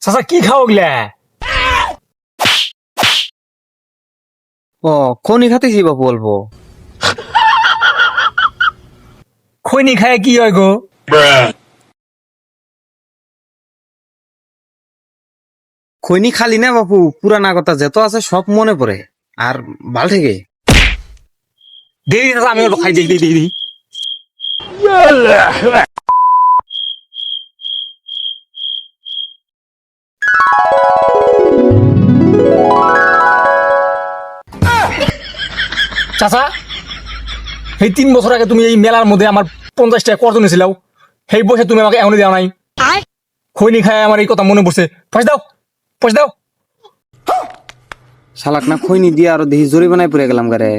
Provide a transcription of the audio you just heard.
চাচা কি খাও গিলা? ও খনি খাতেছি বাপু অল্প। খৈনি খায় কি হয় গো? খৈনি খালি না বাপু, পুরানা কথা যত আছে সব মনে পড়ে আর ভাল থেকে। দেরি চাচা আমি অল্প খাই দিই। চাচা এই 3 বছর আগে তুমি এই মেলার মধ্যে আমার 50 টাকা কর্জ নিয়েছিলাও, সেই বসে তুমি আমাকে এমনি দেওয়া নাই। খৈনি খায় আমার এই কথা মনে পড়ছে। পয়সা দাও। শালাক না খৈনি দিয়ে আরো দেখি জরিমানায় পড়ে গেলাম গারে।